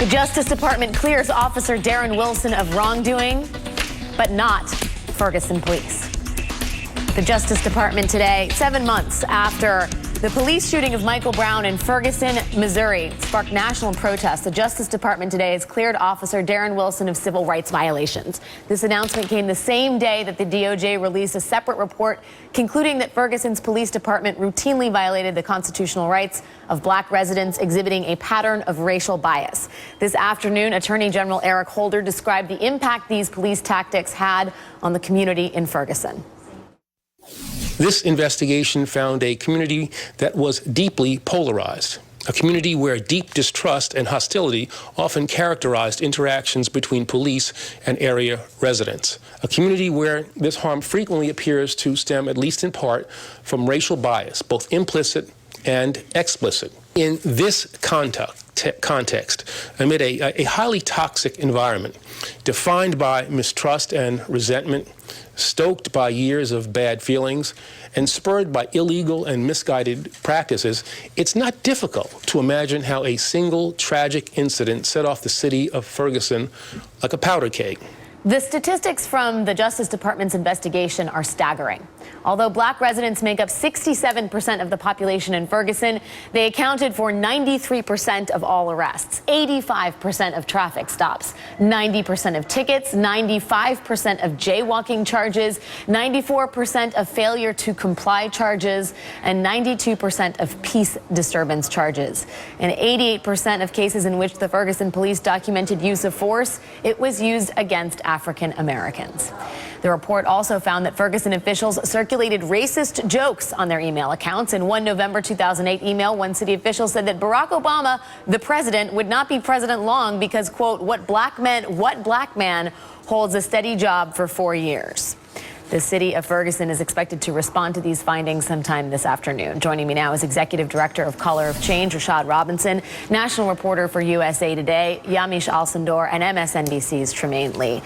The Justice Department clears Officer Darren Wilson of wrongdoing, but not Ferguson Police. The Justice Department today, 7 months after the police shooting of Michael Brown in Ferguson, Missouri, sparked national protests. The Justice Department today has cleared Officer Darren Wilson of civil rights violations. This announcement came the same day that the DOJ released a separate report concluding that Ferguson's police department routinely violated the constitutional rights of black residents, exhibiting a pattern of racial bias. This afternoon, Attorney General Eric Holder described the impact these police tactics had on the community in Ferguson. This investigation found a community that was deeply polarized, a community where deep distrust and hostility often characterized interactions between police and area residents, a community where this harm frequently appears to stem, at least in part, from racial bias, both implicit and explicit. In this context, amid a highly toxic environment defined by mistrust and resentment, stoked by years of bad feelings, and spurred by illegal and misguided practices, it's not difficult to imagine how a single tragic incident set off the city of Ferguson like a powder keg. The statistics from the Justice Department's investigation are staggering. Although black residents make up 67% of the population in Ferguson, they accounted for 93% of all arrests, 85% of traffic stops, 90% of tickets, 95% of jaywalking charges, 94% of failure to comply charges, and 92% of peace disturbance charges. In 88% of cases in which the Ferguson police documented use of force, it was used against African Americans. The report also found that Ferguson officials circulated racist jokes on their email accounts. In one November 2008 email, one city official said that Barack Obama, the president, would not be president long because, quote, what black man holds a steady job for 4 years. The city of Ferguson is expected to respond to these findings sometime this afternoon. Joining me now is Executive Director of Color of Change, Rashad Robinson, national reporter for USA Today, Yamiche Alcindor, and MSNBC's Trymaine Lee.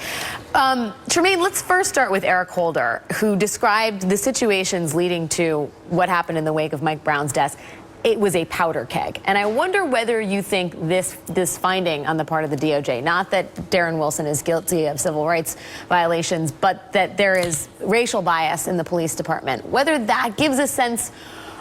Trymaine, let's first start with Eric Holder, who described the situations leading to what happened in the wake of Mike Brown's death. It was a powder keg. And I wonder whether you think this finding on the part of the DOJ, not that Darren Wilson is guilty of civil rights violations, but that there is racial bias in the police department, whether that gives a sense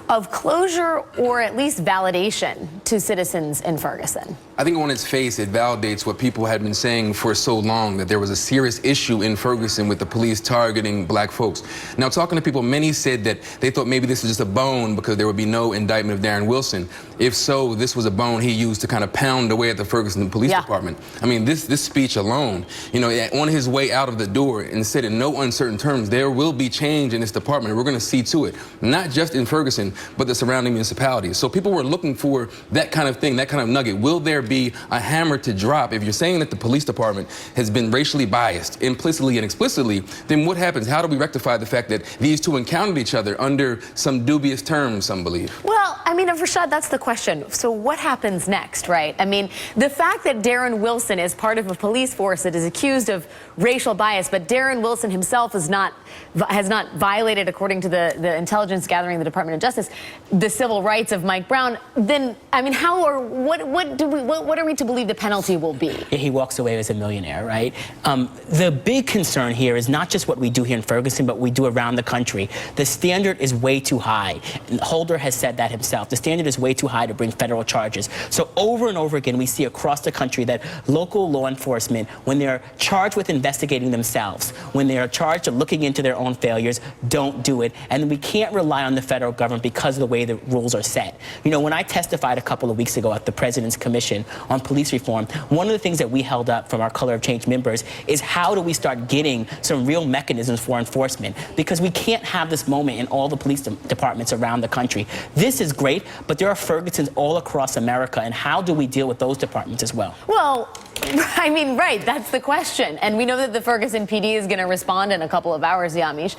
of closure or at least validation to citizens in Ferguson. I think on its face, it validates what people had been saying for so long, that there was a serious issue in Ferguson with the police targeting black folks. Now, talking to people, many said that they thought maybe this was just a bone because there would be no indictment of Darren Wilson. If so, this was a bone he used to kind of pound away at the Ferguson Police Department. I mean, this speech alone, you know, on his way out of the door and said in no uncertain terms, there will be change in this department. We're going to see to it, not just in Ferguson, but the surrounding municipalities. So people were looking for that kind of thing, that kind of nugget. Will there be a hammer to drop? If you're saying that the police department has been racially biased, implicitly and explicitly, then what happens? How do we rectify the fact that these two encountered each other under some dubious terms, some believe? Well, I mean, Rashad, that's the question. So what happens next, right? I mean, the fact that Darren Wilson is part of a police force that is accused of racial bias, but Darren Wilson himself has not violated, according to the intelligence gathering of the Department of Justice, the civil rights of Mike Brown, then, I mean, what are we to believe the penalty will be? He walks away as a millionaire, right? The big concern here is not just what we do here in Ferguson, but we do around the country. The standard is way too high. And Holder has said that himself. The standard is way too high to bring federal charges. So over and over again, we see across the country that local law enforcement, when they're charged with investigating themselves, when they are charged with looking into their own failures, don't do it. And we can't rely on the federal government because of the way the rules are set. You know, when I testified a couple of weeks ago at the President's Commission on police reform, one of the things that we held up from our Color of Change members is how do we start getting some real mechanisms for enforcement? Because we can't have this moment in all the police departments around the country. This is great, but there are Fergusons all across America, and how do we deal with those departments as well? Well, I mean, right, that's the question. And we know that the Ferguson PD is going to respond in a couple of hours, Yamiche.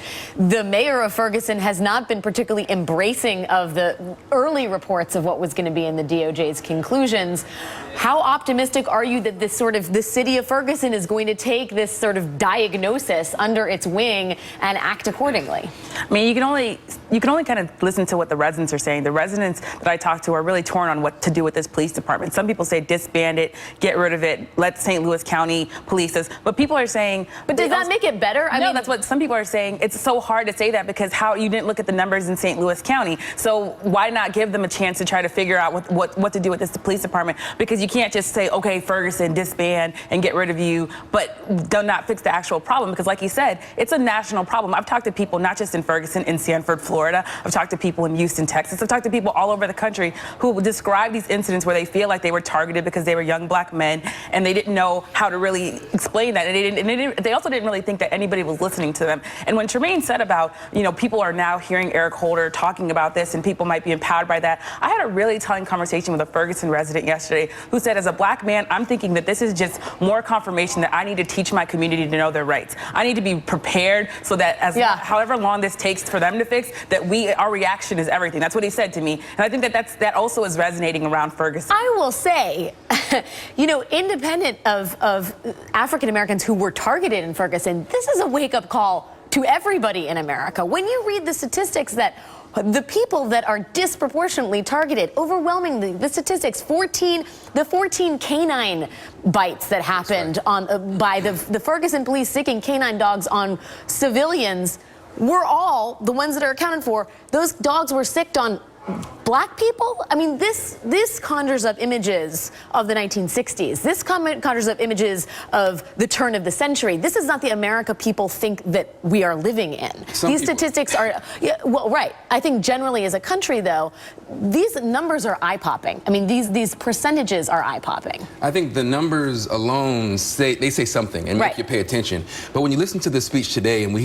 The mayor of Ferguson has not been particularly embracing of the early reports of what was going to be in the DOJ's conclusions. How optimistic are you that the city of Ferguson is going to take this sort of diagnosis under its wing and act accordingly? I mean, you can only kind of listen to what the residents are saying. The residents that I talked to are really torn on what to do with this police department. Some people say disband it, get rid of it, let St. Louis County police this. But people are saying... But does that make it better? No, that's what some people are saying. It's so hard to say that because you didn't look at the numbers in St. Louis County. So why not give them a chance to try to figure out what to do with this police department? Because you can't just say, okay, Ferguson, disband and get rid of you, but do not fix the actual problem. Because like you said, it's a national problem. I've talked to people not just in Ferguson, in Sanford, Florida. I've talked to people in Houston, Texas. I've talked to people all over the country who describe these incidents where they feel like they were targeted because they were young black men and they didn't know how to really explain that. And they also didn't really think that anybody was listening to them. And when Trymaine said about, people are now hearing Eric Holder talking about this and people might be empowered by that, I had a really telling conversation with a Ferguson resident yesterday who said, as a black man, I'm thinking that this is just more confirmation that I need to teach my community to know their rights. I need to be prepared so that however long this takes for them to fix, that our reaction is everything. That's what he said to me. And I think that also is resonating around Ferguson. I will say, independent of African Americans who were targeted in Ferguson, this is a wake-up call to everybody in America. When you read the statistics that the people that are disproportionately targeted, overwhelmingly, the statistics, 14 canine bites that happened by the Ferguson police sticking canine dogs on civilians were all the ones that are accounted for. Those dogs were sicked on black people? I mean, this conjures up images of the 1960s. This conjures up images of the turn of the century. This is not the America people think that we are living in. These statistics are, right. I think generally as a country, though, these numbers are eye-popping. I mean, these percentages are eye-popping. I think the numbers alone say something and make you pay attention. But when you listen to the speech today and we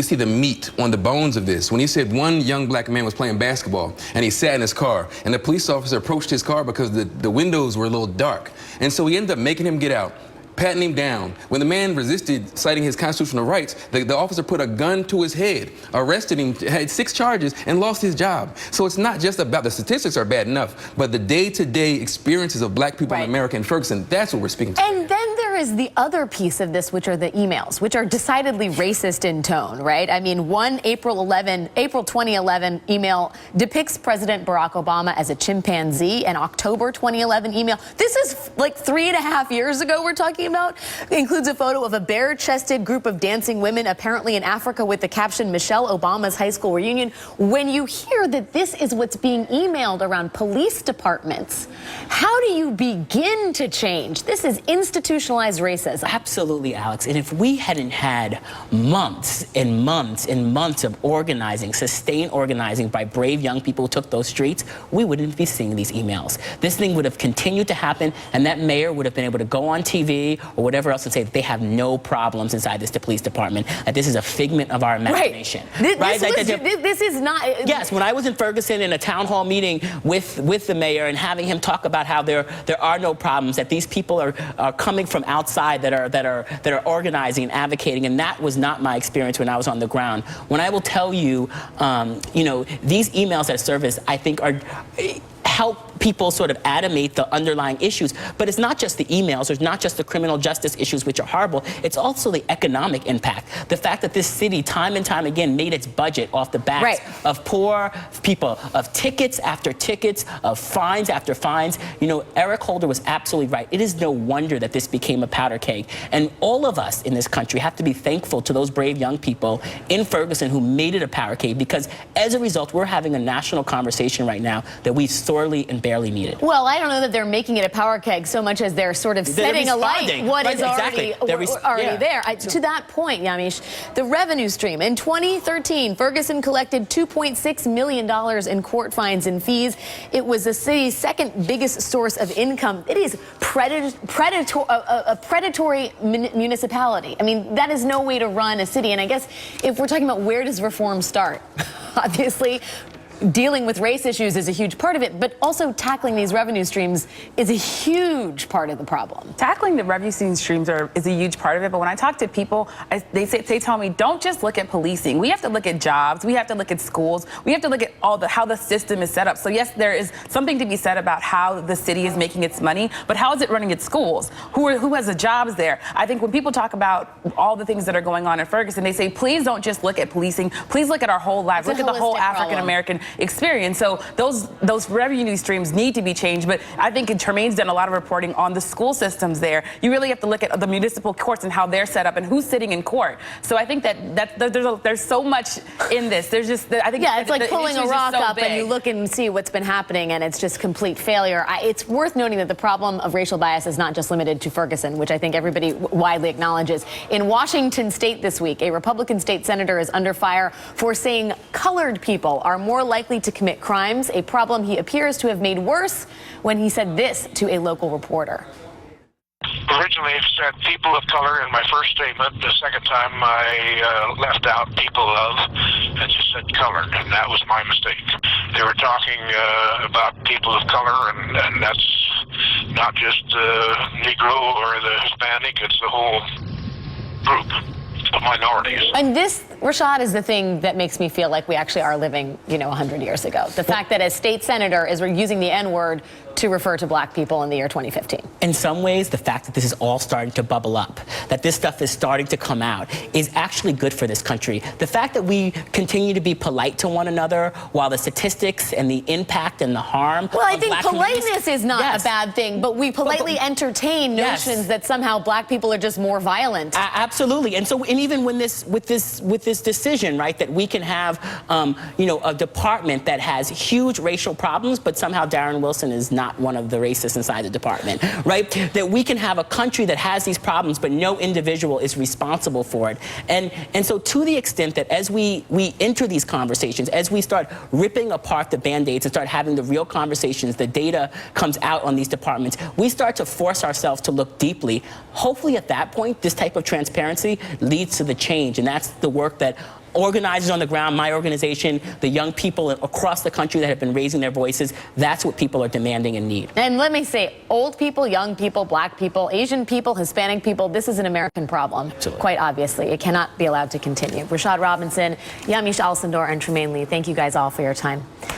see the meat on the bones of this, when he said one young black man was playing basketball and he sat in his car and the police officer approached his car because the windows were a little dark. And so he ended up making him get out, patting him down. When the man resisted citing his constitutional rights, the officer put a gun to his head, arrested him, had 6 charges, and lost his job. So it's not just about the statistics are bad enough, but the day-to-day experiences of black people in America and Ferguson, that's what we're speaking to. And then there is the other piece of this, which are the emails, which are decidedly racist in tone, right? I mean, one April 2011 email depicts President Barack Obama as a chimpanzee. An October 2011 email, this is like 3.5 years ago we're talking about, includes a photo of a bare-chested group of dancing women, apparently in Africa, with the caption, Michelle Obama's high school reunion. When you hear that this is what's being emailed around police departments, how do you begin to change? This is institutionalized racism. Absolutely, Alex. And if we hadn't had months and months and months of organizing, sustained organizing by brave young people who took those streets, we wouldn't be seeing these emails. This thing would have continued to happen, and that mayor would have been able to go on TV or whatever else and say that they have no problems inside this police department, that this is a figment of our imagination. This is not... Yes, when I was in Ferguson in a town hall meeting with the mayor and having him talk about how there are no problems, that these people are coming from outside that are organizing and advocating, and that was not my experience when I was on the ground. When I will tell you, these emails that surface, I think, help people sort of animate the underlying issues. But it's not just the emails, it's not just the criminal justice issues, which are horrible, it's also the economic impact. The fact that this city time and time again made its budget off the backs of poor people, of tickets after tickets, of fines after fines. Eric Holder was absolutely right. It is no wonder that this became a powder keg. And all of us in this country have to be thankful to those brave young people in Ferguson who made it a powder keg, because as a result, we're having a national conversation right now that we sorely and barely needed. Well, I don't know that they're making it a power keg so much as they're sort of setting alight what is already there. To that point, Yamiche, the revenue stream. In 2013, Ferguson collected $2.6 million in court fines and fees. It was the city's second biggest source of income. It is a predatory municipality. I mean, that is no way to run a city. And I guess if we're talking about where does reform start, obviously, dealing with race issues is a huge part of it, but also tackling these revenue streams is a huge part of the problem. Tackling the revenue streams is a huge part of it, but when I talk to people, they tell me, don't just look at policing. We have to look at jobs. We have to look at schools. We have to look at how the system is set up. So yes, there is something to be said about how the city is making its money, but how is it running its schools? Who has the jobs there? I think when people talk about all the things that are going on in Ferguson, they say, please don't just look at policing. Please look at our whole lives. Look at the whole African American experience. So those revenue streams need to be changed. But I think Trymaine's done a lot of reporting on the school systems there. You really have to look at the municipal courts and how they're set up and who's sitting in court. So I think that there's so much in this. There's just, I think, yeah, it's like pulling a rock up and you look and see what's been happening, and it's just complete failure. It's worth noting that the problem of racial bias is not just limited to Ferguson, which I think everybody widely acknowledges. In Washington state this week, a Republican state senator is under fire for saying colored people are more likely to commit crimes, a problem he appears to have made worse when he said this to a local reporter. Originally, it said people of color in my first statement. The second time, I left out people of and just said colored, and that was my mistake. They were talking about people of color, and that's not just the Negro or the Hispanic, it's the whole group of minorities. And this, Rashad, is the thing that makes me feel like we actually are living, 100 years ago. The fact that a state senator is using the N-word to refer to black people in the year 2015. In some ways, the fact that this is all starting to bubble up, that this stuff is starting to come out, is actually good for this country. The fact that we continue to be polite to one another while the statistics and the impact and the harm. Well, I think politeness is not a bad thing, but we politely entertain notions that somehow black people are just more violent. Absolutely. And so, and even when with this decision, right, that we can have, a department that has huge racial problems, but somehow Darren Wilson is not one of the racists inside the department, right? That we can have a country that has these problems, but no individual is responsible for it. And so to the extent that as we enter these conversations, as we start ripping apart the Band-Aids and start having the real conversations, the data comes out on these departments, we start to force ourselves to look deeply. Hopefully at that point, this type of transparency leads to the change. And that's the work that organizers on the ground, my organization, the young people across the country that have been raising their voices, that's what people are demanding and need. And let me say, old people, young people, black people, Asian people, Hispanic people, this is an American problem. Absolutely. Quite obviously. It cannot be allowed to continue. Rashad Robinson, Yamiche Alcindor, and Trymaine Lee, thank you guys all for your time.